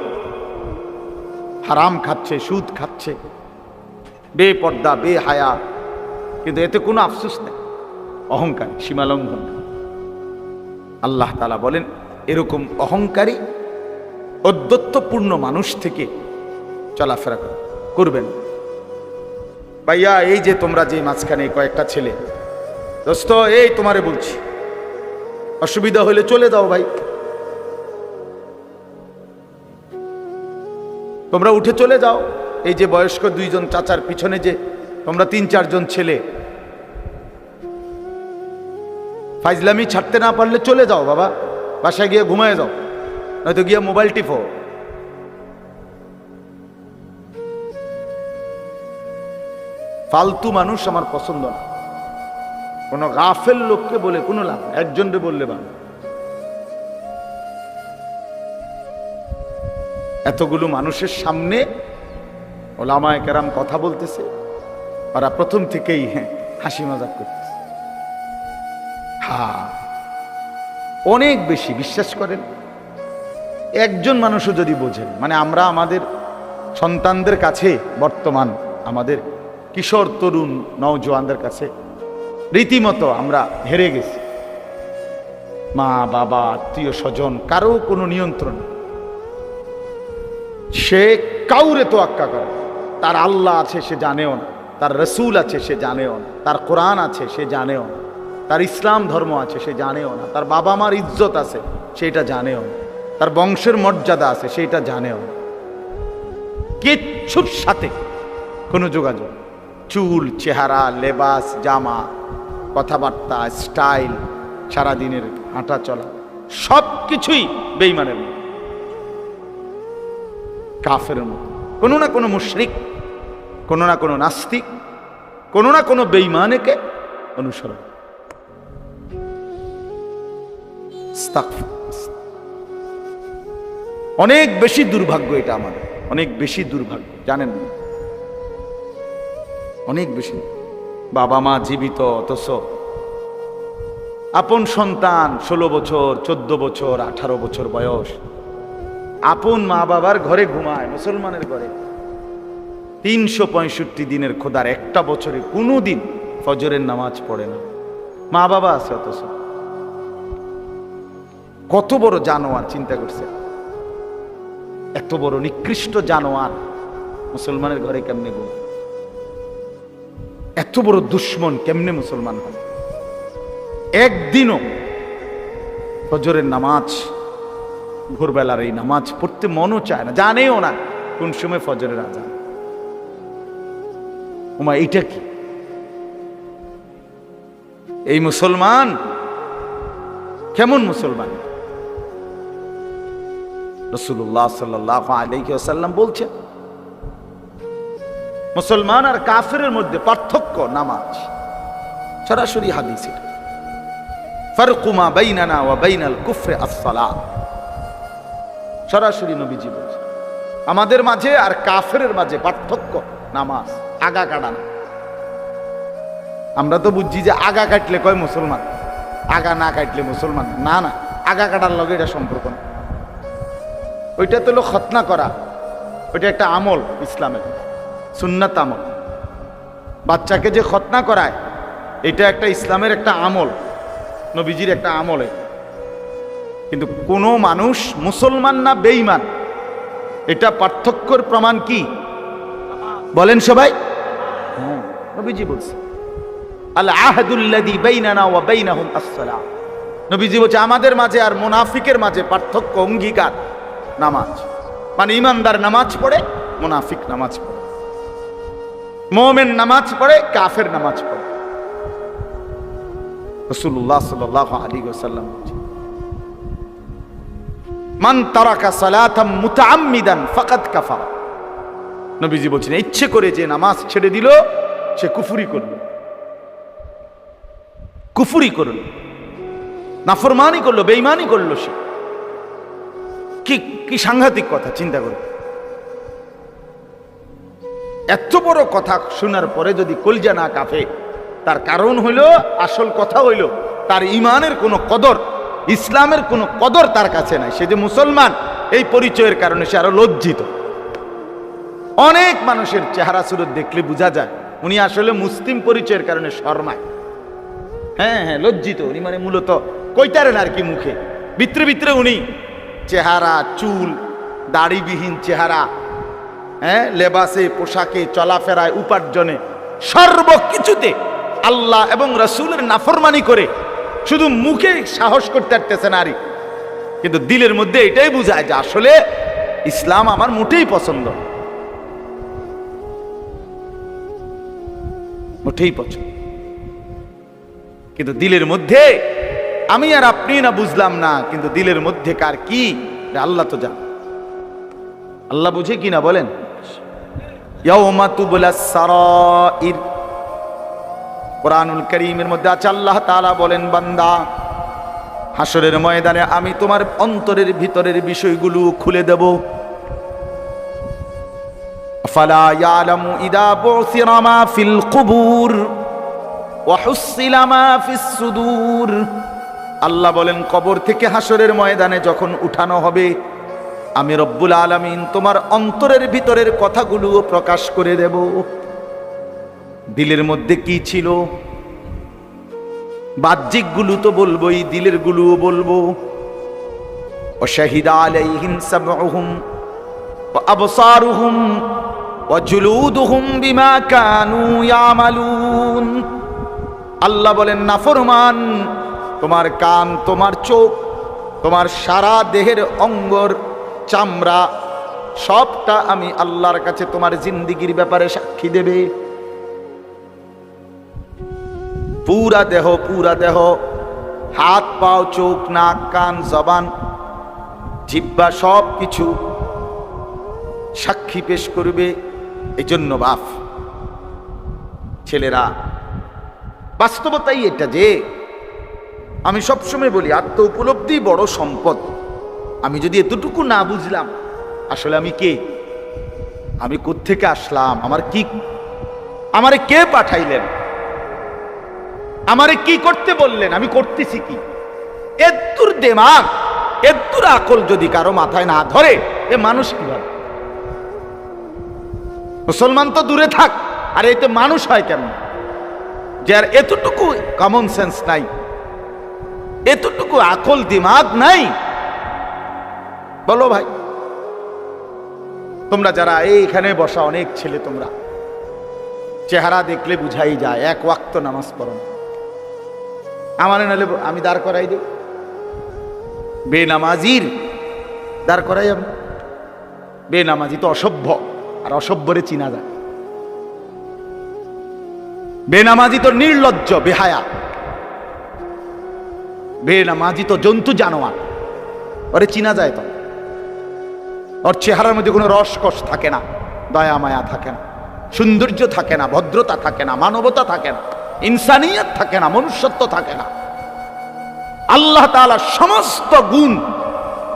হারাম খাচ্ছে, সুদ খাচ্ছে, বেপর্দা, বেহায়া, কিন্তু এতে কোনো আফসোস নেই, অহংকার, সীমালঙ্ঘন। আল্লাহ তাআলা বলেন, এরকম অহংকারী, ঔদ্ধত্যপূর্ণ মানুষ থেকে চলাফেরা করবেন। ভাইয়া, এই যে তোমরা যে মাঝখানে কয়েকটা ছেলে, দোস্ত, এই তোমারে বলছি, অসুবিধা হলে চলে যাও ভাই, তোমরা উঠে চলে যাও। এই যে বয়স্ক 2 জন চাচার পিছনে যে তোমরা 3-4 জন ছেলে, ফাইজলামি ছাড়তে না পারলে চলে যাও বাবা, বাসায় গিয়ে ঘুমায় যাও, নয়তো গিয়ে মোবাইল টিপো। ফালতু মানুষ আমার পছন্দ না। কোন গাফেল লোককে বলে কোনো লাভ, একজনকে বললে ভালো। এতগুলো মানুষের সামনে ওলামায়ে কেরাম কথা বলতেছে, ওরা প্রথম থেকেই হাসি মজাক করতেছে। অনেক বেশি বিশ্বাস করেন। একজন মানুষও যদি বোঝেন, মানে আমরা আমাদের সন্তানদের কাছে, বর্তমান আমাদের কিশোর তরুণ নওজোয়ানদের কাছে রীতিমতো আমরা হেরে গেছি। মা বাবা, আত্মীয় স্বজন, কারো কোনো নিয়ন্ত্রণ। সে কাউরে তোয়াক্কা করে, তার আল্লাহ আছে সে জানেও না, তার রসুল আছে সে জানেও না, তার কোরআন আছে সে জানেও না, তার ইসলাম ধর্ম আছে সে জানেও না, তার বাবা মার ইজ্জত আছে সেটা জানেও না, তার বংশের মর্যাদা আছে সেটা জানেও না। কিচ্ছুর সাথে কোনো যোগাযোগ, চুল, চেহারা, লেবাস, জামা, কথাবার্তা, স্টাইল, সারাদিনের হাঁটা চলা, সব কিছুই বেঈমানের মতো, কাফেরের মতো। কোনো না কোনো মুশরিক কোনো না কোনো নাস্তিক, কোনো না কোনো বেঈমানকে অনুসরণ। অনেক বেশি দুর্ভাগ্য এটা আমাদের, অনেক বেশি দুর্ভাগ্য, জানেন না? অনেক বেশি। বাবা মা জীবিত, অথচ আপন সন্তান 16 বছর, 14 বছর, 18 বছর বয়স, আপন মা বাবার ঘরে ঘুমায়, মুসলমানের ঘরে। 365 দিনের খোদার একটা বছরে কোনো দিন ফজরের নামাজ পড়ে না, মা বাবা আছে অথচ। কত বড় জানোয়ার, চিন্তা করছে? এত বড় নিকৃষ্ট জানোয়ার মুসলমানের ঘরে কেমনে ঘুম? এত বড় দুশ্মন কেমনে মুসলমান হয়? একদিনও ফজরের নামাজ, ভোরবেলার এই নামাজ পড়তে মনও চায় না, জানেও না কোন সময় ফজরের আজান। ওমা, এইটা কি? এই মুসলমান কেমন মুসলমান? রাসূলুল্লাহ সাল্লাল্লাহু আলাইহি ওয়াসাল্লাম বলছেন, মুসলমান আর কাফেরের মধ্যে পার্থক্য নামাজ। সরাসরি হাদিস এটা। ফারকু মা বাইনানা ওয়া বাইনাল কুফরি আস-সালাত। সরাসরি নবীজি বলেছেন, আমাদের মাঝে আর কাফেরের মাঝে পার্থক্য নামাজ। আগা কাটা না। আমরা তো বুঝছি যে আগা কাটলে কয় মুসলমান, আগা না কাটলে মুসলমান না। না, আগা কাটার লগে এটা সম্পর্ক না। ওইটা তো হলো খতনা করা, ওইটা একটা আমল, ইসলামের সুন্নাত আমল। বাচ্চাকে যে খতনা করায়, এটা একটা ইসলামের একটা আমল, নবীজির একটা আমল। কিন্তু কোনো মানুষ মুসলমান না বেঈমান, এটা পার্থক্যর প্রমাণ কি বলেন সবাই? হ্যাঁ, নবীজি বলছে, আল আহদুল্লাযী বাইনানা ওয়া বাইনাহুম আস-সালাহ। নবীজি বলছে, আমাদের মাঝে আর মুনাফিকের মাঝে পার্থক্য, অঙ্গীকার নামাজ। মানে ইমানদার নামাজ পড়ে, মুনাফিক নামাজ পড়ে। মুমিন নামাজ পড়ে, কাফের নামাজ পড়ে। রাসূলুল্লাহ সাল্লাল্লাহু আলাইহি ওয়াসাল্লাম বলেছেন, মান তারাকা সালাতাম মুতাআম্মিদান ফাকাদ কাফারা। নবীজি বলছেন, ইচ্ছে করে যে নামাজ ছেড়ে দিল সে কুফরি করল, কুফরি করল, নাফরমানি করলো, বেঈমানি করলো। সে কি কি সাংঘাতিক কথা, চিন্তা করো। এত বড় কথা শোনার পরে যদি কলজা না কাঁপে, তার কারণ হইল, আসল কথা হইল, তার ইমানের কোনো কদর, ইসলামের কোনো কদর তার কাছে নাই। সে যে মুসলমান, এই পরিচয়ের কারণে সে আরো লজ্জিত। অনেক মানুষের চেহারা সুরত দেখলে বোঝা যায় উনি আসলে মুসলিম পরিচয়ের কারণে শর্মায়। হ্যাঁ হ্যাঁ, লজ্জিত উনি, মানে মূলত কইতারেন আর কি মুখে, ভিতরে ভিতরে উনি চেহারা, চুল, দাড়িবিহীন চেহারা, হ্যাঁ, লেবাসে, পোশাকে, চলাফেরায়, উপার্জনে, সর্বকিছুতে আল্লাহ এবং রাসূলের নাফরমানি করে শুধু মুখে সাহস করতে পারতেছে নারী, কিন্তু দিলের মধ্যে এটাই বুঝায় যে আসলে ইসলাম আমার মোটেই পছন্দ, মোটেই পছন্দ। কিন্তু দিলের মধ্যে আমি আর আপনি না বুঝলাম না, কিন্তু দিলের মধ্যে কার কি আল্লাহ তো জান। আল্লাহ বুঝে কি না বলেন? ইয়াউমা তুবলাস সারাইর, কোরআনুল কারীমের মধ্যে আছে, আল্লাহ তাআলা বলেন, বান্দা, হাসরের ময়দানে আমি তোমার অন্তরের ভিতরের বিষয়গুলো খুলে দেব। ফালা ইয়ালামু ইদা বুসিরা মা ফিল কুবুর ওয়া হুসিলা মা ফিস সুদূর। আল্লাহ বলেন, কবর থেকে হাসরের ময়দানে যখন উঠানো হবে, আমি রব্বুল আলামিন তোমার অন্তরের ভিতরের কথাগুলো প্রকাশ করে দেব। দিলের মধ্যে কি ছিল, বাহ্যিক গুলো তো বলবোই, দিলের গুলোও বলবো। ওয়াশাহিদা আলাইহিম সামউহুম ওয়া আবসারুহুম ওয়া জুলুদুহুম বিমা কানু ইয়ামালুন। আল্লাহ বলেন, নাফরমান, তোমার কান, তোমার চোখ, তোমার সারা দেহের অঙ্গর চামড়া সবটা আমি আল্লাহর কাছে তোমার জিন্দিগির ব্যাপারে সাক্ষী দেবে। পুরা দেহ, পুরা দেহ, হাত, পাও, চোখ, নাক, কান, জবান, জিহ্বা, সব কিছু সাক্ষী পেশ করবে। এই জন্য বাপ, ছেলেরা, বাস্তবতাই এটা যে আমি সবসময় বলি আত্ম উপলব্ধি বড় সম্পদ। আমি যদি এতটুকু না বুঝলাম আসলে আমি কে, আমি কোত্থেকে আসলাম, আমারে কে পাঠাইলেন, আমারে কি করতে বললেন, আমি করতেছি কি, এত্তুর দেমাগ এত্তুর আকল যদি কারো মাথায় না ধরে এ মানুষ কিভাবে? মুসলমান তো দূরে থাক, আর এতে মানুষ হয় কেমন? যে আর এতটুকু কমন সেন্স নাই, এতটুকু আকল দিমাগ নাই। বলো ভাই, তোমরা যারা এইখানে বসা অনেক ছেলে, তোমরা চেহারা দেখলে বুঝাই যায় এক ওয়াক্ত নামাজ পড়ো না। আমার নাহলে আমি দাঁড় করাই দেব, বেনামাজির দাঁড় করাই আমি। বেনামাজি তো অসভ্য, আর অসভ্যরে চিনা যায়। বেনামাজি তো নির্লজ্জ, বেহায়া। বেনামাজি তো জন্তু জানোয়ার, ওরে চিনা যায় তো। ওর চেহারার মধ্যে কোনো রসকস থাকে না, দয়া মায়া থাকে না, সৌন্দর্য থাকে না, ভদ্রতা থাকে না, মানবতা থাকে না, ইনসানিয়ত থাকে না, মনুষ্যত্ব থাকে না। আল্লাহ তাআলা সমস্ত গুণ,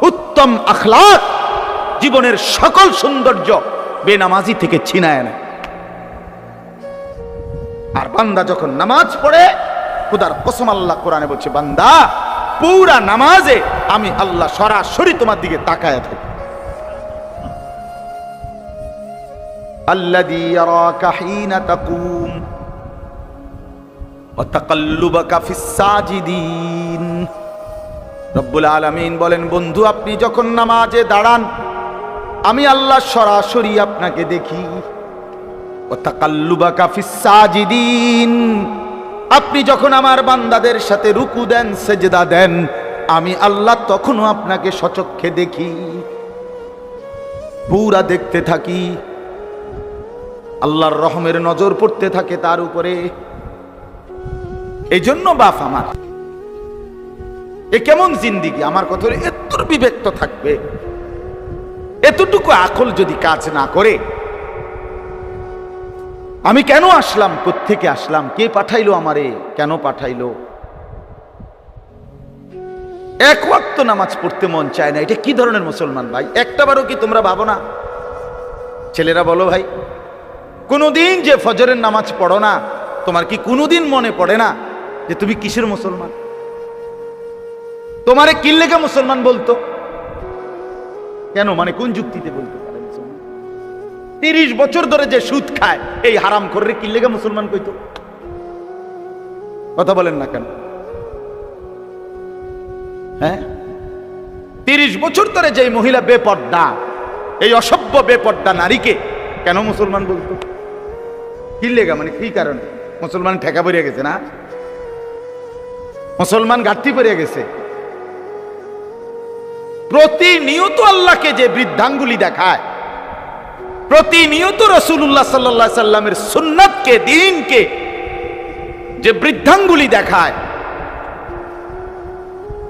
উত্তম আখলাক, জীবনের সকল সৌন্দর্য বেনামাজি থেকে ছিনায় নেয়। আর বান্দা যখন নামাজ পড়ে, খোদার কসম আল্লাহ কোরআনে বলছে, বান্দা পুরা নামাজে আমি আল্লাহ সরাসরি তোমার দিকে তাকায় থাকি। আল্লাযী ইয়ারাকা হিনা তাকুম ওয়া তাকাল্লুবাকা ফিস সাজিদিন। রব্বুল আলামিন বলেন, বন্ধু আপনি যখন নামাজে দাঁড়ান আমি আল্লাহ সরাসরি আপনাকে দেখি। ওয়া তাকাল্লুবাকা ফিস সাজিদিন, আপনি যখন আমার বান্দাদের সাথে রুকু দেন, সেজদা দেন, আমি আল্লাহ তখনও আপনাকে সচক্ষে দেখি, পুরা দেখতে থাকি। আল্লাহর রহমের নজর পড়তে থাকে তার উপরে। এই জন্য বাপ আমার, এ কেমন জিন্দিগি? আমার কথা এত বিবেক তো থাকবে, এতটুকু আকল যদি কাজ না করে, আমি কেন আসলাম, কোত্থেকে আসলাম, কে পাঠাইলো আমারে, কেন পাঠাইলো? এক ওয়াক্ত নামাজ পড়তে মন চায় না, এটা কি ধরনের মুসলমান ভাই? একটাবারও কি তোমরা ভাবো না? ছেলেরা বলো ভাই, কোনোদিন যে ফজরের নামাজ পড়ো না, তোমার কি কোনোদিন মনে পড়ে না যে তুমি কিসের মুসলমান? তোমারে কি লেগে মুসলমান বলতো? কেন, মানে কোন যুক্তিতে বলতে পারে? 30 বছর ধরে যে সুদ খায় এই হারাম করে কি লেগে মুসলমান কইতো? কথা বলেন না কেন? হ্যাঁ, 30 বছর ধরে যে মহিলা বেপর্দা, এই অসভ্য বেপর্দা নারীকে কেন মুসলমান বলতো? কি লেগা, মানে কি কারণে? মুসলমান ঠেকা পড়িয়া গেছে না, মুসলমান ঘাটতি পড়িয়া গেছে। প্রতিনিয়ত আল্লাহকে যে বৃদ্ধাঙ্গুলি দেখায়, প্রতিনিয়ত রাসূলুল্লাহ সাল্লাল্লাহু আলাইহি সাল্লামের সুন্নাতকে, দ্বীনকে যে বৃদ্ধাঙ্গুলি দেখায়,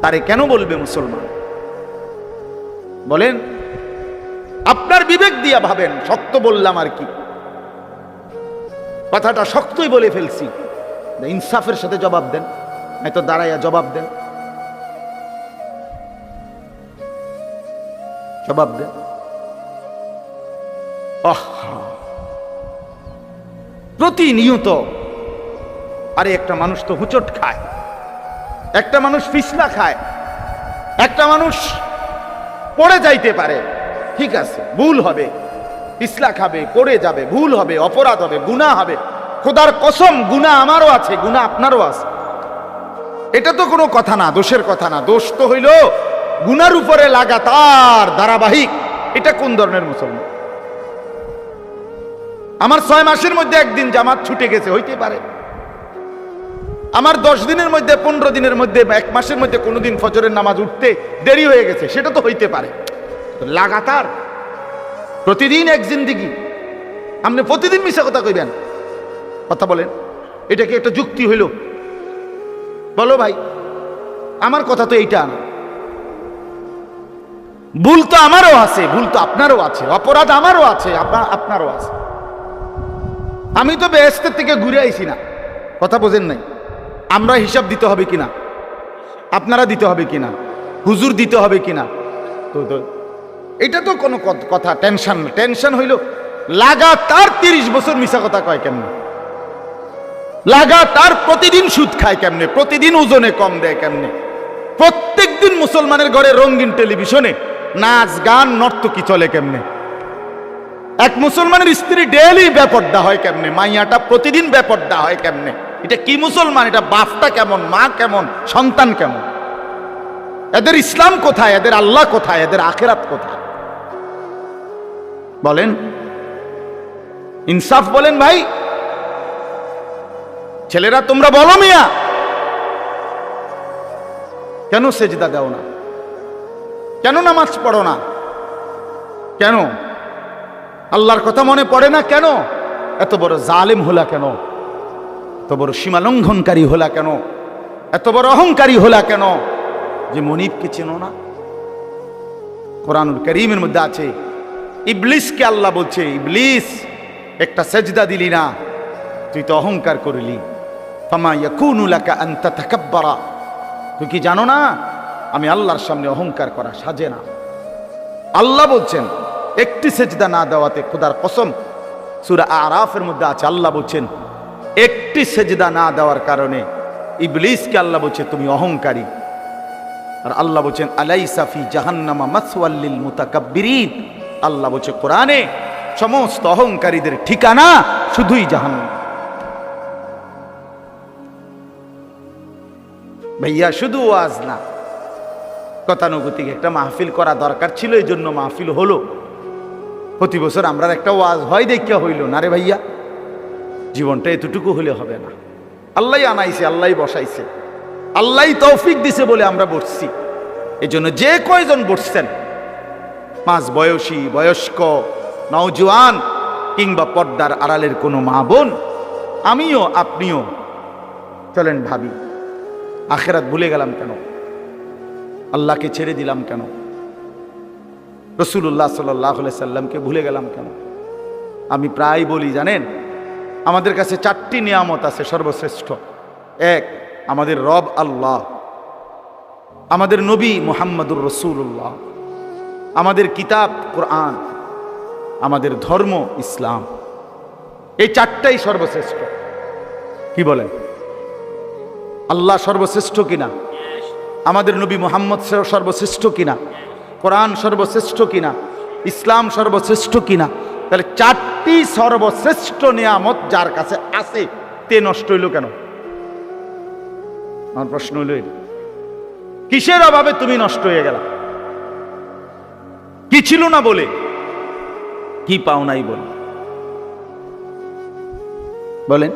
তারে কেন বলবে মুসলমান? বলেন, আপনার বিবেক দিয়া ভাবেন। শক্ত বললাম আর কি, কথাটা শক্তই বলে ফেলছি, ইনসাফের সাথে জবাব দেন, নয়তো দাঁড়াইয়া জবাব দেন, জবাব দেন। প্রতিনিয়ত, আরে একটা মানুষ তো হুচট খায়, একটা মানুষ ফিসলা খায়, একটা মানুষ পড়ে যাইতে পারে, ঠিক আছে, ভুল হবে, ফিসলা খাবে, পড়ে যাবে, ভুল হবে, অপরাধ হবে, গুনাহ হবে। খোদার কসম, গুনাহ আমারও আছে, গুনাহ আপনারও আছে, এটা তো কোনো কথা না, দোষের কথা না। দোষ তো হইল গুনার উপরে লাগাতার ধারাবাহিক। এটা কোন ধরনের মুসলমান? আমার 6 মাসের মধ্যে একদিন জামাত ছুটে গেছে, হইতে পারে। আমার 10 দিনের মধ্যে, 15 দিনের মধ্যে, 1 মাসের মধ্যে কোনোদিন ফজরের নামাজ উঠতে দেরি হয়ে গেছে, সেটা তো হইতে পারে। লাগাতার প্রতিদিন এক জিন্দিগি, আপনি প্রতিদিন মিশা কথা কইবেন? কথা বলেন, এটা কি একটা যুক্তি হইল? বলো ভাই, আমার কথা তো এইটা না। ভুল তো আমারও আছে, ভুল তো আপনারও আছে, অপরাধ আমারও আছে, আপনারও আছে। আমি তো বেহেশতের থেকে ঘুরে আইছি না, কথা বোঝেন নাই? আমরা হিসাব দিতে হবে কিনা, আপনারা দিতে হবে কিনা, হুজুর দিতে হবে কিনা? তো এটা তো কোনো কথা টেনশন না। টেনশন হইল লাগাতার 30 বছর মিশা কথা কয় কেমনে, লাগাতার প্রতিদিন সুদ খায় কেমনে, প্রতিদিন ওজনে কম দেয় কেমনে, প্রত্যেকদিন মুসলমানের ঘরে রঙিন টেলিভিশনে নাচ গান নর্তকী চলে কেমনে, এক মুসলমানের স্ত্রী ডেইলি বেপর্দা হয় কেমনে, মাইয়াটা প্রতিদিন বেপর্দা হয় কেমনে? এটা কি মুসলমান? এটা বাপটা কেমন, মা কেমন, সন্তান কেমন? এদের ইসলাম কোথায়, এদের আল্লাহ কোথায়, এদের আখেরাত কোথায়? বলেন, ইনসাফ বলেন ভাই। ছেলেরা তোমরা বলো মিয়া, কেন সেজদা দাও না? কেন নামাজ পড়ো না? কেন আল্লাহর কথা মনে পড়ে না? কেন এত বড় জালেম হলা? কেন এত বড় সীমা লঙ্ঘনকারী হলা? কেন এত বড় অহংকারী হলা? কেন যে মনিবকে চেনো না? কোরআনুল কারীমের মধ্যে আছে, ইবলিসকে আল্লাহ বলছে, ইবলিস একটা সেজদা দিলি না, তুই তো অহংকার করলি। ফামা ইয়াকুনু লাকা আন তাতাকাব্বারা, তুই কি জানো না আমি আল্লাহর সামনে অহংকার করা সাজে না। আল্লাহ বলছেন একটি সেজদা না দেওয়াতে, খোদার কসম, সূরা আরাফের মধ্যে আছে, আল্লাহ বলছেন একটি সেজদা না দেওয়ার কারণে ইবলিসকে আল্লাহ বলছে তুমি অহংকারী। আর আল্লাহ বলছেন আলাইসা ফি জাহান্নামা মাসওয়াল লিল মুতাকাব্বিরিন, আল্লাহ বলছে কোরআনে সমস্ত অহংকারীদের ঠিকানা শুধুই জাহান্নাম। ভাইয়া শুধু ওয়াজ না, গতানুগতিক একটা মাহফিল করা দরকার ছিল, এই জন্য মাহফিল হলো। প্রতি বছর আমরা একটা ওয়াজ হয় দেখা হইল না রে ভাইয়া, জীবনটা এতটুকু হলে হবে না। আল্লাহ আনাইছে, আল্লাহ বসাইছে, আল্লাহ তৌফিক দিছে বলে আমরা বসছি। এই জন্য যে কয়জন বসছেন, মাঝ বয়সী, বয়স্ক, নওজোয়ান কিংবা পর্দার আড়ালের কোনো মা বোন, আমিও আপনিও চলেন ভাবি, আখেরাত ভুলে গেলাম কেন? আল্লাহকে ছেড়ে দিলাম কেন? রাসূলুল্লাহ সাল্লাল্লাহু আলাইহি সাল্লামকে ভুলে গেলাম কেন? আমি প্রায় বলি জানেন, আমাদের কাছে 4টি নিয়ামত আছে সর্বশ্রেষ্ঠ। এক, আমাদের রব আল্লাহ, আমাদের নবী মুহাম্মদুর রাসূলুল্লাহ, আমাদের কিতাব কোরআন, আমাদের ধর্ম ইসলাম। এই 4টাই সর্বশ্রেষ্ঠ। কি বলেন? আল্লাহ সর্বশ্রেষ্ঠ কিনা? আমাদের নবী মুহাম্মদ সর্বশ্রেষ্ঠ কিনা? কোরআন সর্বশ্রেষ্ঠ কিনা? ইসলাম সর্বশ্রেষ্ঠ কিনা? তাহলে 4টি সর্বশ্রেষ্ঠ নিয়ামত যার কাছে আছে, তে নষ্ট হইল কেন? আমার প্রশ্ন হইল, কিসের অভাবে তুমি নষ্ট হয়ে গেলা? কি ছিল না বলে, কি পাও নাই বলে? বলেন।